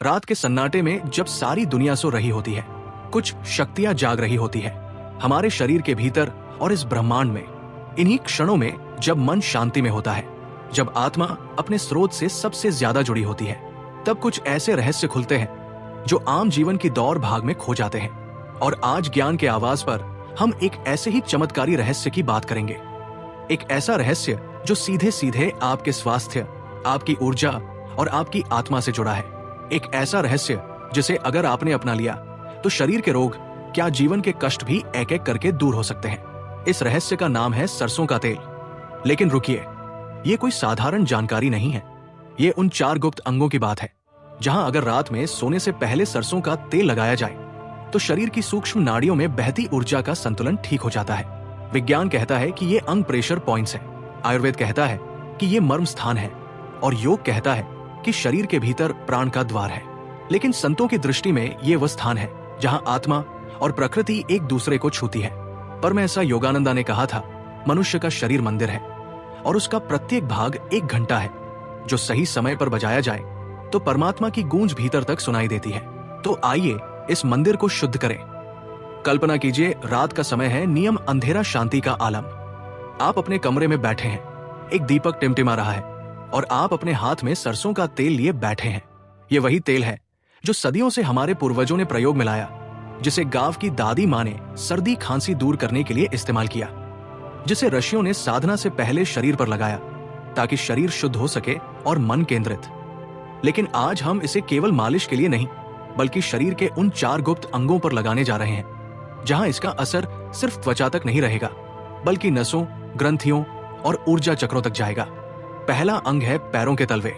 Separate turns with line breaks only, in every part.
रात के सन्नाटे में जब सारी दुनिया सो रही होती है, कुछ शक्तियां जाग रही होती है हमारे शरीर के भीतर और इस ब्रह्मांड में। इन्हीं क्षणों में जब मन शांति में होता है, जब आत्मा अपने स्रोत से सबसे ज्यादा जुड़ी होती है, तब कुछ ऐसे रहस्य खुलते हैं जो आम जीवन की दौड़ भाग में खो जाते हैं। और आज ज्ञान के आवाज पर हम एक ऐसे ही चमत्कारी रहस्य की बात करेंगे। एक ऐसा रहस्य जो सीधे सीधे आपके स्वास्थ्य, आपकी ऊर्जा और आपकी आत्मा से जुड़ा है। एक ऐसा रहस्य जिसे अगर आपने अपना लिया तो शरीर के रोग, क्या जीवन के कष्ट भी एक एक करके दूर हो सकते हैं। इस रहस्य का नाम है सरसों का तेल। लेकिन रुकिए, ये कोई साधारण जानकारी नहीं है। ये उन 4 गुप्त अंगों की बात है जहां अगर रात में सोने से पहले सरसों का तेल लगाया जाए तो शरीर की सूक्ष्म नाड़ियों में बहती ऊर्जा का संतुलन ठीक हो जाता है। विज्ञान कहता है कि ये अंग प्रेशर पॉइंट्स हैं। आयुर्वेद कहता है कि ये मर्म स्थान है और योग कहता है कि शरीर के भीतर प्राण का द्वार है। लेकिन संतों की दृष्टि में ये वह स्थान है जहां आत्मा और प्रकृति एक दूसरे को छूती है। परमहंस योगानंदा ने कहा था, मनुष्य का शरीर मंदिर है और उसका प्रत्येक भाग एक घंटा है। जो सही समय पर बजाया जाए तो परमात्मा की गूंज भीतर तक सुनाई देती है। तो आइए इस मंदिर को शुद्ध करें। कल्पना कीजिए, रात का समय है, नियम अंधेरा शांति का आलम। आप अपने कमरे में बैठे हैं, एक दीपक टिमटिमा रहा है और आप अपने हाथ में सरसों का तेल लिए बैठे हैं। ये वही तेल है जो सदियों से हमारे पूर्वजों ने प्रयोग में लाया, जिसे गांव की दादी माँ ने सर्दी खांसी दूर करने के लिए इस्तेमाल किया, जिसे ऋषियों ने साधना से पहले शरीर पर लगाया ताकि शरीर शुद्ध हो सके और मन केंद्रित। लेकिन आज हम इसे केवल मालिश के लिए नहीं, बल्कि शरीर के उन 4 गुप्त अंगों पर लगाने जा रहे हैं जहां इसका असर सिर्फ त्वचा तक नहीं रहेगा, बल्कि नसों, ग्रंथियों और ऊर्जा चक्रों तक जाएगा। पहला अंग है पैरों के तलवे,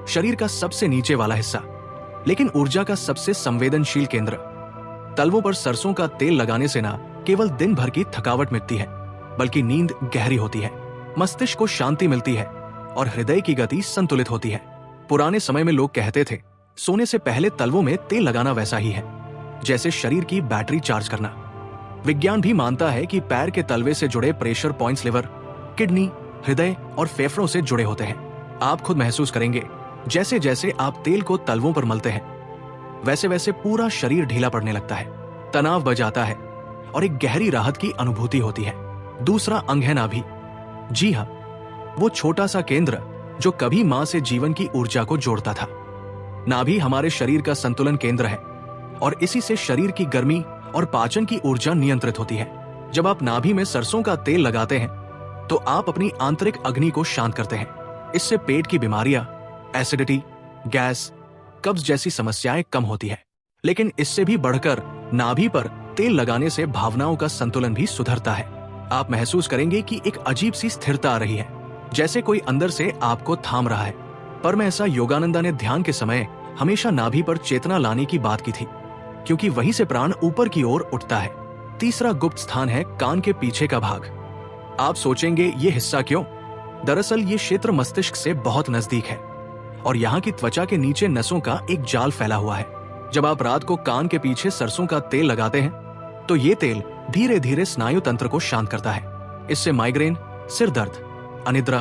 शरीर का सबसे नीचे वाला हिस्सा, लेकिन ऊर्जा का सबसे संवेदनशील केंद्र। तलवों पर सरसों का तेल लगाने से न केवल दिन भर की थकावट मिटती है, बल्कि नींद गहरी होती है, मस्तिष्क को शांति मिलती है और हृदय की गति संतुलित होती है। पुराने समय में लोग कहते थे, सोने से पहले तलवों में तेल लगाना वैसा ही है जैसे शरीर की बैटरी चार्ज करना। विज्ञान भी मानता है कि पैर के तलवे से जुड़े प्रेशर पॉइंट्स लिवर, किडनी, हृदय और फेफड़ों से जुड़े होते हैं। आप खुद महसूस करेंगे, जैसे जैसे आप तेल को तलवों पर मलते हैं, वैसे वैसे पूरा शरीर ढीला पड़ने लगता है, तनाव बढ़ जाता है और एक गहरी राहत की अनुभूति होती है। दूसरा अंग है नाभि। जी हाँ, वो छोटा सा केंद्र जो कभी मां से जीवन की ऊर्जा को जोड़ता था। नाभि हमारे शरीर का संतुलन केंद्र है और इसी से शरीर की गर्मी और पाचन की ऊर्जा नियंत्रित होती है। जब आप नाभि में सरसों का तेल लगाते हैं तो आप अपनी आंतरिक अग्नि को शांत करते हैं। इससे पेट की बीमारियां, एसिडिटी, गैस, कब्ज जैसी समस्याएं कम होती है। लेकिन इससे भी बढ़कर नाभि पर तेल लगाने से भावनाओं का संतुलन भी सुधरता है। आप महसूस करेंगे कि एक अजीब सी स्थिरता आ रही है, जैसे कोई अंदर से आपको थाम रहा है। परमहंस योगानंदा ने ध्यान के समय हमेशा नाभि पर चेतना लाने की बात की थी, क्योंकि वहीं से प्राण ऊपर की ओर उठता है। तीसरा गुप्त स्थान है कान के पीछे का भाग। आप सोचेंगे, ये हिस्सा क्यों? दरअसल ये क्षेत्र मस्तिष्क से बहुत नजदीक है और यहाँ की त्वचा के नीचे नसों का एक जाल फैला हुआ है। जब आप रात को कान के पीछे सरसों का तेल लगाते हैं तो ये तेल धीरे धीरे स्नायु तंत्र को शांत करता है। इससे माइग्रेन, सिर दर्द, अनिद्रा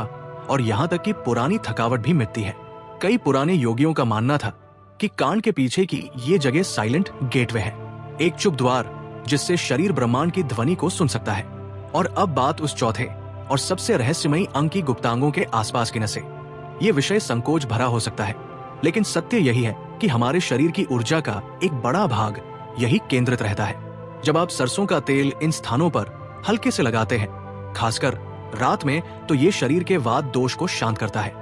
और यहाँ तक कि पुरानी थकावट भी मिटती है। कई पुराने योगियों का मानना था कि कान के पीछे की ये जगह साइलेंट गेटवे है, एक चुप द्वार जिससे शरीर ब्रह्मांड की ध्वनि को सुन सकता है। और अब बात उस चौथे और सबसे रहस्यमयी अंग की गुप्तांगों के आसपास की नसें। ये विषय संकोच भरा हो सकता है, लेकिन सत्य यही है कि हमारे शरीर की ऊर्जा का एक बड़ा भाग यही केंद्रित रहता है। जब आप सरसों का तेल इन स्थानों पर हल्के से लगाते हैं, खासकर रात में, तो ये शरीर के वात दोष को शांत करता है।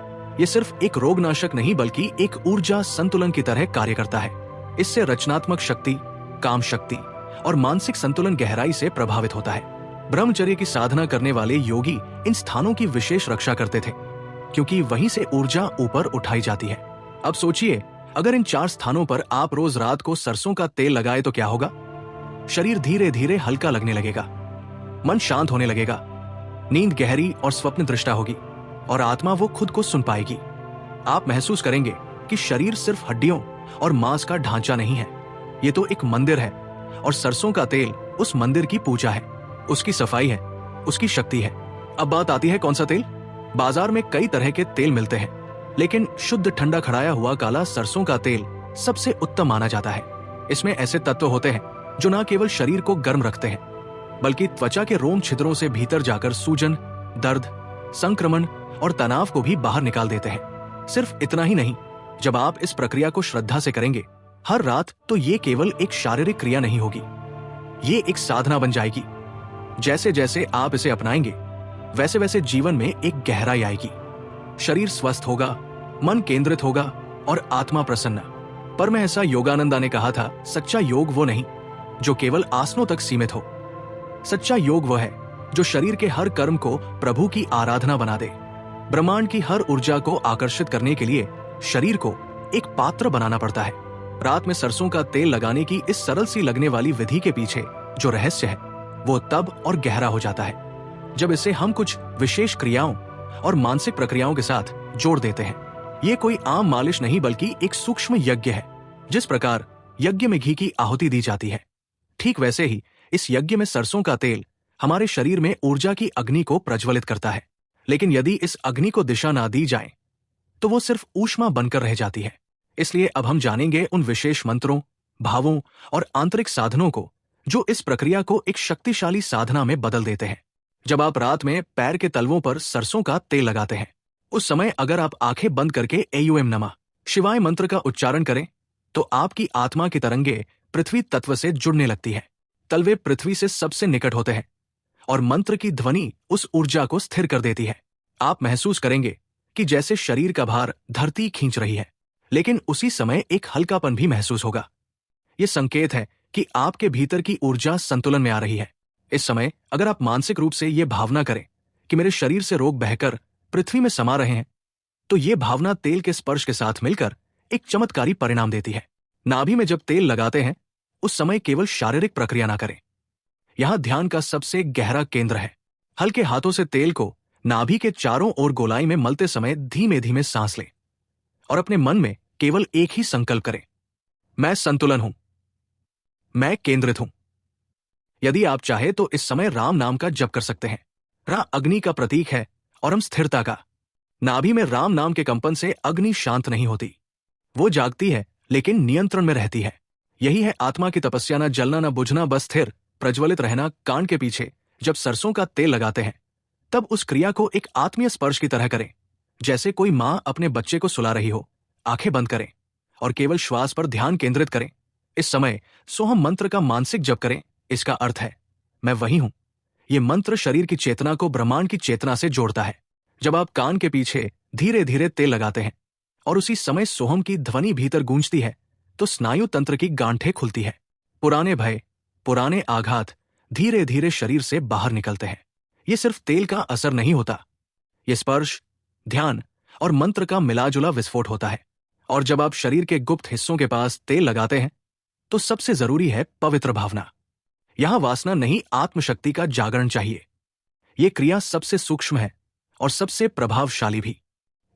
ये सिर्फ एक रोगनाशक नहीं, बल्कि एक ऊर्जा संतुलन की तरह कार्य करता है। इससे रचनात्मक शक्ति, काम शक्ति और मानसिक संतुलन गहराई से प्रभावित होता है। ब्रह्मचर्य की साधना करने वाले योगी इन स्थानों की विशेष रक्षा करते थे, क्योंकि वहीं से ऊर्जा ऊपर उठाई जाती है। अब सोचिए, अगर इन 4 स्थानों पर आप रोज रात को सरसों का तेल लगाए तो क्या होगा? शरीर धीरे धीरे हल्का लगने लगेगा, मन शांत होने लगेगा, नींद गहरी और स्वप्न दृष्टा होगी और आत्मा वो खुद को सुन पाएगी। आप महसूस करेंगे कि शरीर सिर्फ हड्डियों और मांस का ढांचा नहीं है, ये तो एक मंदिर है और सरसों का तेल उस मंदिर की पूजा है, उसकी सफाई है, उसकी शक्ति है। अब बात आती है, कौन सा तेल? बाजार में कई तरह के तेल मिलते हैं, लेकिन शुद्ध ठंडा खड़ाया हुआ काला सरसों का तेल सबसे उत्तम माना जाता है। इसमें ऐसे तत्व होते हैं जो न केवल शरीर को गर्म रखते हैं, बल्कि त्वचा के रोम छिद्रों से भीतर जाकर सूजन, दर्द, संक्रमण और तनाव को भी बाहर निकाल देते हैं। सिर्फ इतना ही नहीं, जब आप इस प्रक्रिया को श्रद्धा से करेंगे हर रात, तो ये केवल एक शारीरिक क्रिया नहीं होगी, ये एक साधना बन जाएगी। जैसे जैसे आप इसे अपनाएंगे, वैसे वैसे जीवन में एक गहराई आएगी। शरीर स्वस्थ होगा, मन केंद्रित होगा और आत्मा प्रसन्न। पर में ऐसा योगानंदा ने कहा था, सच्चा योग वो नहीं जो केवल आसनों तक सीमित हो। सच्चा योग वह है जो शरीर के हर कर्म को प्रभु की आराधना बना दे। ब्रह्मांड की हर ऊर्जा को आकर्षित करने के लिए शरीर को एक पात्र बनाना पड़ता है। रात में सरसों का तेल लगाने की इस सरल सी लगने वाली विधि के पीछे जो रहस्य है, वो तब और गहरा हो जाता है जब इसे हम कुछ विशेष क्रियाओं और मानसिक प्रक्रियाओं के साथ जोड़ देते हैं। ये कोई आम मालिश नहीं, बल्कि एक सूक्ष्म यज्ञ है। जिस प्रकार यज्ञ में घी की आहुति दी जाती है, ठीक वैसे ही इस यज्ञ में सरसों का तेल हमारे शरीर में ऊर्जा की अग्नि को प्रज्वलित करता है। लेकिन यदि इस अग्नि को दिशा ना दी जाए तो वो सिर्फ ऊष्मा बनकर रह जाती है। इसलिए अब हम जानेंगे उन विशेष मंत्रों, भावों और आंतरिक साधनों को जो इस प्रक्रिया को एक शक्तिशाली साधना में बदल देते हैं। जब आप रात में पैर के तलवों पर सरसों का तेल लगाते हैं, उस समय अगर आप आंखें बंद करके एयूएम नमः शिवाय मंत्र का उच्चारण करें, तो आपकी आत्मा की तरंगे पृथ्वी तत्व से जुड़ने लगती है। तलवे पृथ्वी से सबसे निकट होते हैं और मंत्र की ध्वनि उस ऊर्जा को स्थिर कर देती है। आप महसूस करेंगे कि जैसे शरीर का भार धरती खींच रही है, लेकिन उसी समय एक हल्कापन भी महसूस होगा। यह संकेत है कि आपके भीतर की ऊर्जा संतुलन में आ रही है। इस समय अगर आप मानसिक रूप से यह भावना करें कि मेरे शरीर से रोग बहकर पृथ्वी में समा रहे हैं, तो यह भावना तेल के स्पर्श के साथ मिलकर एक चमत्कारी परिणाम देती है। नाभि में जब तेल लगाते हैं, उस समय केवल शारीरिक प्रक्रिया ना करें। यहां ध्यान का सबसे गहरा केंद्र है। हल्के हाथों से तेल को नाभि के चारों ओर गोलाई में मलते समय धीमे धीमे सांस लें और अपने मन में केवल एक ही संकल्प करें, मैं संतुलन हूं, मैं केंद्रित हूं। यदि आप चाहे तो इस समय राम नाम का जप कर सकते हैं। रा अग्नि का प्रतीक है और हम स्थिरता का। नाभि में राम नाम के कंपन से अग्नि शांत नहीं होती, वो जागती है लेकिन नियंत्रण में रहती है। यही है आत्मा की तपस्या, न जलना न बुझना, बस स्थिर प्रज्वलित रहना। कान के पीछे जब सरसों का तेल लगाते हैं, तब उस क्रिया को एक आत्मीय स्पर्श की तरह करें, जैसे कोई मां अपने बच्चे को सुला रही हो। आंखें बंद करें और केवल श्वास पर ध्यान केंद्रित करें। इस समय सोहम मंत्र का मानसिक जप करें। इसका अर्थ है, मैं वही हूं। यह मंत्र शरीर की चेतना को ब्रह्मांड की चेतना से जोड़ता है। जब आप कान के पीछे धीरे धीरे तेल लगाते हैं और उसी समय सोहम की ध्वनि भीतर गूंजती है, तो स्नायु तंत्र की गांठें खुलती है। पुराने भय, पुराने आघात धीरे धीरे शरीर से बाहर निकलते हैं। यह सिर्फ तेल का असर नहीं होता, यह स्पर्श, ध्यान और मंत्र का मिलाजुला विस्फोट होता है। और जब आप शरीर के गुप्त हिस्सों के पास तेल लगाते हैं, तो सबसे जरूरी है पवित्र भावना। यहां वासना नहीं, आत्मशक्ति का जागरण चाहिए। यह क्रिया सबसे सूक्ष्म है और सबसे प्रभावशाली भी।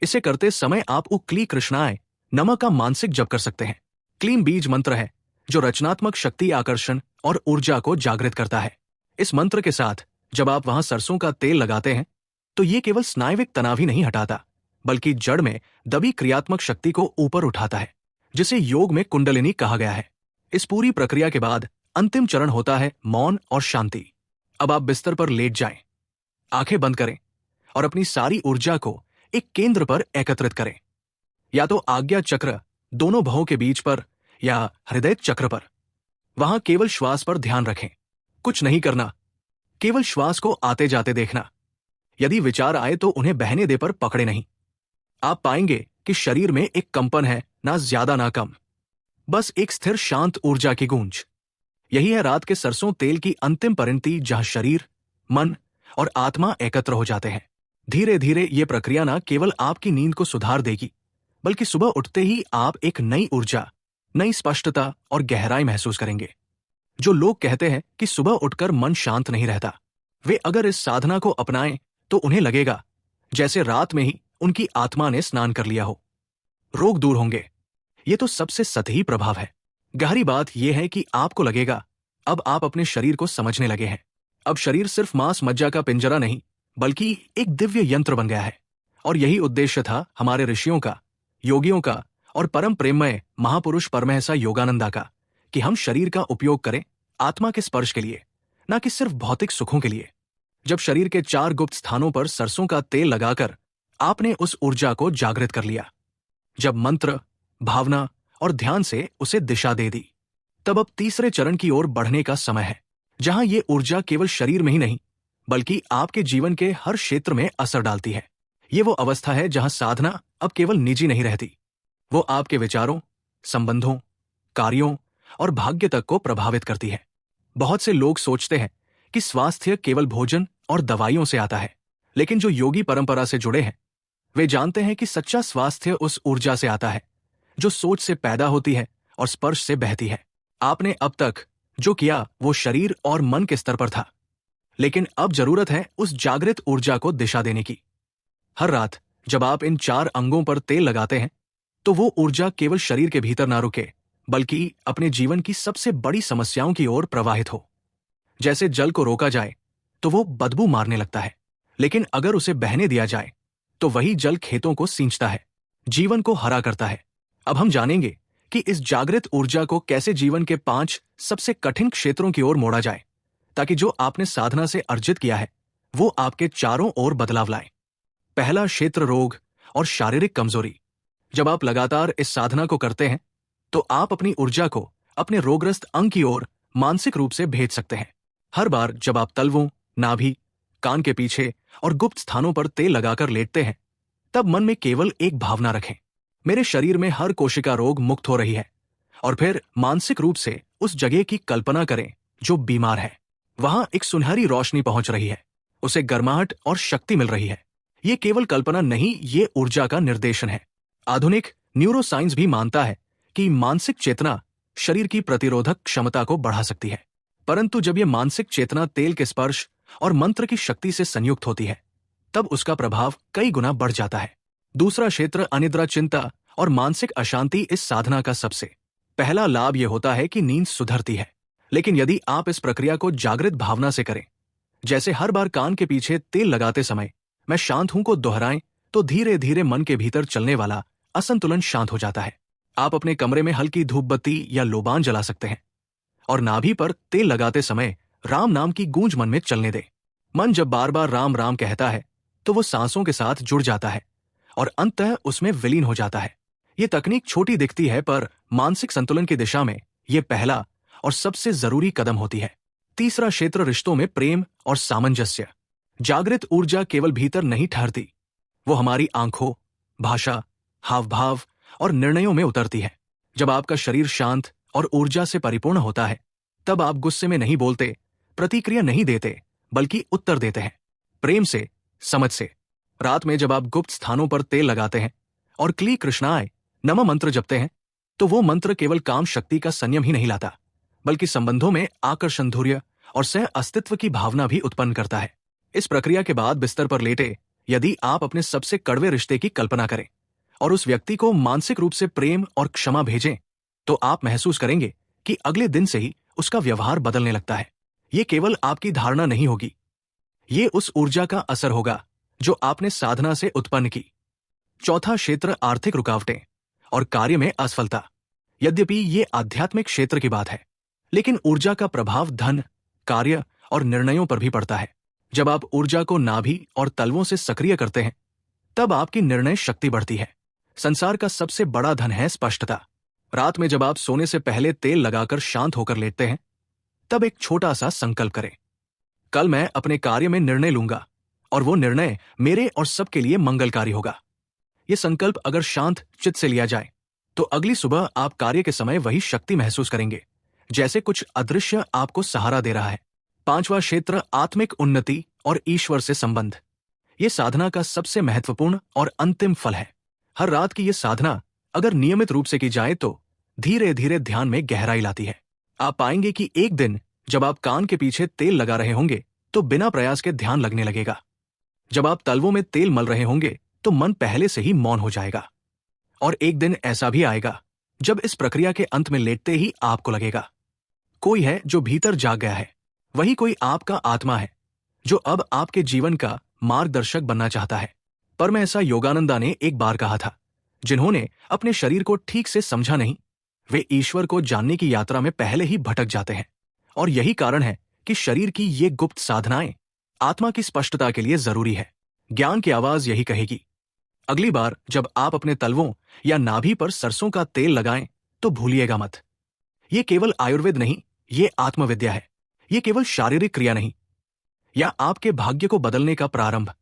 इसे करते समय आप क्ली कृष्णाय नमः का मानसिक जप कर सकते हैं। क्लीम बीज मंत्र है जो रचनात्मक शक्ति, आकर्षण और ऊर्जा को जागृत करता है। इस मंत्र के साथ जब आप वहां सरसों का तेल लगाते हैं, तो ये केवल स्नायविक तनाव ही नहीं हटाता, बल्कि जड़ में दबी क्रियात्मक शक्ति को ऊपर उठाता है, जिसे योग में कुंडलिनी कहा गया है। इस पूरी प्रक्रिया के बाद अंतिम चरण होता है मौन और शांति। अब आप बिस्तर पर लेट जाएं, आंखें बंद करें और अपनी सारी ऊर्जा को एक केंद्र पर एकत्रित करें, या तो आज्ञा चक्र दोनों भवों के बीच पर या हृदय चक्र पर। वहां केवल श्वास पर ध्यान रखें, कुछ नहीं करना, केवल श्वास को आते जाते देखना। यदि विचार आए तो उन्हें बहने दे, पर पकड़े नहीं। आप पाएंगे कि शरीर में एक कंपन है, ना ज्यादा ना कम, बस एक स्थिर शांत ऊर्जा की गूंज। यही है रात के सरसों तेल की अंतिम परिणति, जहां शरीर, मन और आत्मा एकत्र हो जाते हैं। धीरे धीरे ये प्रक्रिया न केवल आपकी नींद को सुधार देगी, बल्कि सुबह उठते ही आप एक नई ऊर्जा, नई स्पष्टता और गहराई महसूस करेंगे। जो लोग कहते हैं कि सुबह उठकर मन शांत नहीं रहता, वे अगर इस साधना को अपनाएं तो उन्हें लगेगा जैसे रात में ही उनकी आत्मा ने स्नान कर लिया हो। रोग दूर होंगे। ये तो सबसे सतही प्रभाव है। गहरी बात यह है कि आपको लगेगा अब आप अपने शरीर को समझने लगे हैं। अब शरीर सिर्फ मांस मज्जा का पिंजरा नहीं, बल्कि एक दिव्य यंत्र बन गया है। और यही उद्देश्य था हमारे ऋषियों का, योगियों का और परम प्रेममय महापुरुष परमहंस योगानंदा का कि हम शरीर का उपयोग करें आत्मा के स्पर्श के लिए, न कि सिर्फ भौतिक सुखों के लिए। जब शरीर के 4 गुप्त स्थानों पर सरसों का तेल लगाकर आपने उस ऊर्जा को जागृत कर लिया, जब मंत्र, भावना और ध्यान से उसे दिशा दे दी, तब अब तीसरे चरण की ओर बढ़ने का समय है, जहां ये ऊर्जा केवल शरीर में ही नहीं बल्कि आपके जीवन के हर क्षेत्र में असर डालती है। ये वो अवस्था है जहां साधना अब केवल निजी नहीं रहती, वो आपके विचारों, संबंधों, कार्यों और भाग्य तक को प्रभावित करती है। बहुत से लोग सोचते हैं कि स्वास्थ्य केवल भोजन और दवाइयों से आता है, लेकिन जो योगी परंपरा से जुड़े हैं वे जानते हैं कि सच्चा स्वास्थ्य उस ऊर्जा से आता है जो सोच से पैदा होती है और स्पर्श से बहती है। आपने अब तक जो किया वो शरीर और मन के स्तर पर था, लेकिन अब जरूरत है उस जागृत ऊर्जा को दिशा देने की। हर रात जब आप इन 4 अंगों पर तेल लगाते हैं तो वो ऊर्जा केवल शरीर के भीतर ना रुके बल्कि अपने जीवन की सबसे बड़ी समस्याओं की ओर प्रवाहित हो। जैसे जल को रोका जाए तो वो बदबू मारने लगता है, लेकिन अगर उसे बहने दिया जाए तो वही जल खेतों को सींचता है, जीवन को हरा करता है। अब हम जानेंगे कि इस जागृत ऊर्जा को कैसे जीवन के 5 सबसे कठिन क्षेत्रों की ओर मोड़ा जाए, ताकि जो आपने साधना से अर्जित किया है वो आपके चारों ओर बदलाव लाए। पहला क्षेत्र रोग और शारीरिक कमजोरी। जब आप लगातार इस साधना को करते हैं तो आप अपनी ऊर्जा को अपने रोगग्रस्त अंग की ओर मानसिक रूप से भेज सकते हैं। हर बार जब आप तलवों, नाभि, कान के पीछे और गुप्त स्थानों पर तेल लगाकर लेटते हैं तब मन में केवल एक भावना रखें, मेरे शरीर में हर कोशिका रोग मुक्त हो रही है। और फिर मानसिक रूप से उस जगह की कल्पना करें जो बीमार है। वहां एक सुनहरी रोशनी पहुंच रही है, उसे गर्माहट और शक्ति मिल रही है। ये केवल कल्पना नहीं, ये ऊर्जा का निर्देशन है। आधुनिक न्यूरोसाइंस भी मानता है कि मानसिक चेतना शरीर की प्रतिरोधक क्षमता को बढ़ा सकती है, परंतु जब यह मानसिक चेतना तेल के स्पर्श और मंत्र की शक्ति से संयुक्त होती है तब उसका प्रभाव कई गुना बढ़ जाता है। दूसरा क्षेत्र अनिद्रा, चिंता और मानसिक अशांति। इस साधना का सबसे पहला लाभ यह होता है कि नींद सुधरती है, लेकिन यदि आप इस प्रक्रिया को जागृत भावना से करें, जैसे हर बार कान के पीछे तेल लगाते समय मैं शांत हूं को दोहराएं, तो धीरे धीरे मन के भीतर चलने वाला असंतुलन शांत हो जाता है। आप अपने कमरे में हल्की धूप बत्ती या लोबान जला सकते हैं और नाभि पर तेल लगाते समय राम नाम की गूंज मन में चलने दें। मन जब बार बार राम राम कहता है तो वो सांसों के साथ जुड़ जाता है और अंततः उसमें विलीन हो जाता है। ये तकनीक छोटी दिखती है पर मानसिक संतुलन की दिशा में यह पहला और सबसे जरूरी कदम होती है। तीसरा क्षेत्र रिश्तों में प्रेम और सामंजस्य। जागृत ऊर्जा केवल भीतर नहीं ठहरती, वो हमारी आंखों, भाषा, हाव भाव और निर्णयों में उतरती है। जब आपका शरीर शांत और ऊर्जा से परिपूर्ण होता है तब आप गुस्से में नहीं बोलते, प्रतिक्रिया नहीं देते, बल्कि उत्तर देते हैं, प्रेम से, समझ से। रात में जब आप गुप्त स्थानों पर तेल लगाते हैं और क्ली कृष्णाय नमः मंत्र जपते हैं तो वो मंत्र केवल काम शक्ति का संयम ही नहीं लाता बल्कि संबंधों में आकर्षण, धैर्य और सह अस्तित्व की भावना भी उत्पन्न करता है। इस प्रक्रिया के बाद बिस्तर पर लेटे यदि आप अपने सबसे कड़वे रिश्ते की कल्पना करें और उस व्यक्ति को मानसिक रूप से प्रेम और क्षमा भेजें तो आप महसूस करेंगे कि अगले दिन से ही उसका व्यवहार बदलने लगता है। ये केवल आपकी धारणा नहीं होगी, ये उस ऊर्जा का असर होगा जो आपने साधना से उत्पन्न की। चौथा क्षेत्र आर्थिक रुकावटें और कार्य में असफलता। यद्यपि ये आध्यात्मिक क्षेत्र की बात है, लेकिन ऊर्जा का प्रभाव धन, कार्य और निर्णयों पर भी पड़ता है। जब आप ऊर्जा को नाभि और तलवों से सक्रिय करते हैं तब आपकी निर्णय शक्ति बढ़ती है। संसार का सबसे बड़ा धन है स्पष्टता। रात में जब आप सोने से पहले तेल लगाकर शांत होकर लेटते हैं तब एक छोटा सा संकल्प करें, कल मैं अपने कार्य में निर्णय लूंगा और वो निर्णय मेरे और सबके लिए मंगलकारी होगा। ये संकल्प अगर शांत चित्त से लिया जाए तो अगली सुबह आप कार्य के समय वही शक्ति महसूस करेंगे जैसे कुछ अदृश्य आपको सहारा दे रहा है। पांचवा क्षेत्र आत्मिक उन्नति और ईश्वर से संबंध। ये साधना का सबसे महत्वपूर्ण और अंतिम फल है। हर रात की ये साधना अगर नियमित रूप से की जाए तो धीरे धीरे ध्यान में गहराई लाती है। आप पाएंगे कि एक दिन जब आप कान के पीछे तेल लगा रहे होंगे तो बिना प्रयास के ध्यान लगने लगेगा। जब आप तलवों में तेल मल रहे होंगे तो मन पहले से ही मौन हो जाएगा। और एक दिन ऐसा भी आएगा जब इस प्रक्रिया के अंत में लेटते ही आपको लगेगा कोई है जो भीतर जाग गया है, वही कोई आपका आत्मा है जो अब आपके जीवन का मार्गदर्शक बनना चाहता है। परमहंस योगानंदा ने एक बार कहा था, जिन्होंने अपने शरीर को ठीक से समझा नहीं, वे ईश्वर को जानने की यात्रा में पहले ही भटक जाते हैं। और यही कारण है कि शरीर की ये गुप्त साधनाएं आत्मा की स्पष्टता के लिए जरूरी है। ज्ञान की आवाज यही कहेगी। अगली बार जब आप अपने तलवों या नाभि पर सरसों का तेल लगाएं तो भूलिएगा मत, ये केवल आयुर्वेद नहीं, ये आत्मविद्या है। ये केवल शारीरिक क्रिया नहीं, या आपके भाग्य को बदलने का प्रारंभ